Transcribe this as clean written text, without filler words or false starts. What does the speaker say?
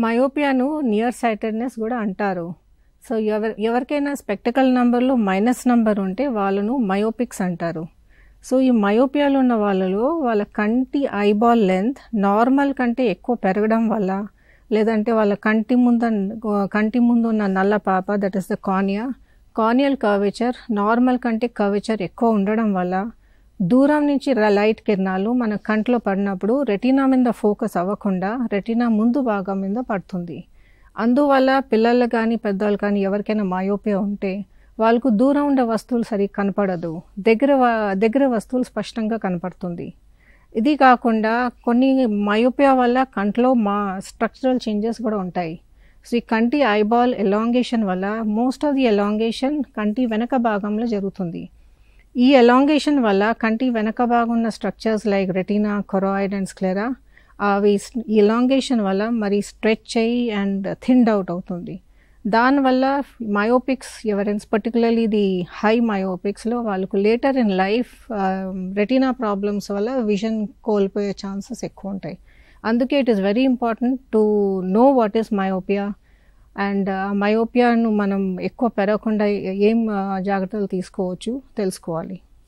మయోపియాను near sightedness కూడా అంటారు. So ఎవరికైనా స్పెక్టికల్ నెంబర్లో మైనస్ నెంబర్ ఉంటే వాళ్ళను మయోపిక్స్ అంటారు. సో ఈ మయోపియాలో ఉన్న వాళ్ళలో వాళ్ళ కంటి ఐబాల్ లెంత్ నార్మల్ కంటే ఎక్కువ పెరగడం వల్ల, లేదంటే వాళ్ళ కంటి ముందు ఉన్న నల్ల పాప, that is the corneal curvature normal కంటే కర్వేచర్ ఎక్కువ ఉండడం వల్ల దూరం నుంచి లైట్ కిరణాలు మన కంట్లో పడినప్పుడు రెటీనా మీద ఫోకస్ అవ్వకుండా రెటీనా ముందు భాగం మీద పడుతుంది. అందువల్ల పిల్లలు కానీ పెద్దవాళ్ళు కానీ ఎవరికైనా మయోపియా ఉంటే వాళ్ళకు దూరం ఉండే వస్తువులు సరిగ్గా కనపడదు, దగ్గర వస్తువులు స్పష్టంగా కనపడుతుంది. ఇది కాకుండా కొన్ని మయోపియా వల్ల కంట్లో స్ట్రక్చరల్ చేంజెస్ కూడా ఉంటాయి. సో ఈ కంటి ఐబాల్ ఎలాంగేషన్ వల్ల మోస్ట్ ఆఫ్ ది ఎలాంగేషన్ కంటి వెనక భాగంలో జరుగుతుంది. ఈ ఎలాంగేషన్ వల్ల కంటి వెనక భాగం ఉన్న structures like retina, choroid and sclera అవి ఎలాంగేషన్ వల్ల మరి స్ట్రెచ్ అయ్యి అండ్ థిన్డ్ అవుట్ అవుతుంది. దానివల్ల మయోపిక్స్ ఎవరైనా పర్టికులర్లీ ది హై మయోపిక్స్లో వాళ్ళకు later in life retina problems వల్ల విజన్ కోల్పోయే ఛాన్సెస్ ఎక్కువ ఉంటాయి. అందుకే it is very important to know what is myopia and మయోపియాను మనం ఎక్కువ పెరగకుండా ఏం జాగ్రత్తలు తీసుకోవచ్చు తెలుసుకోవాలి.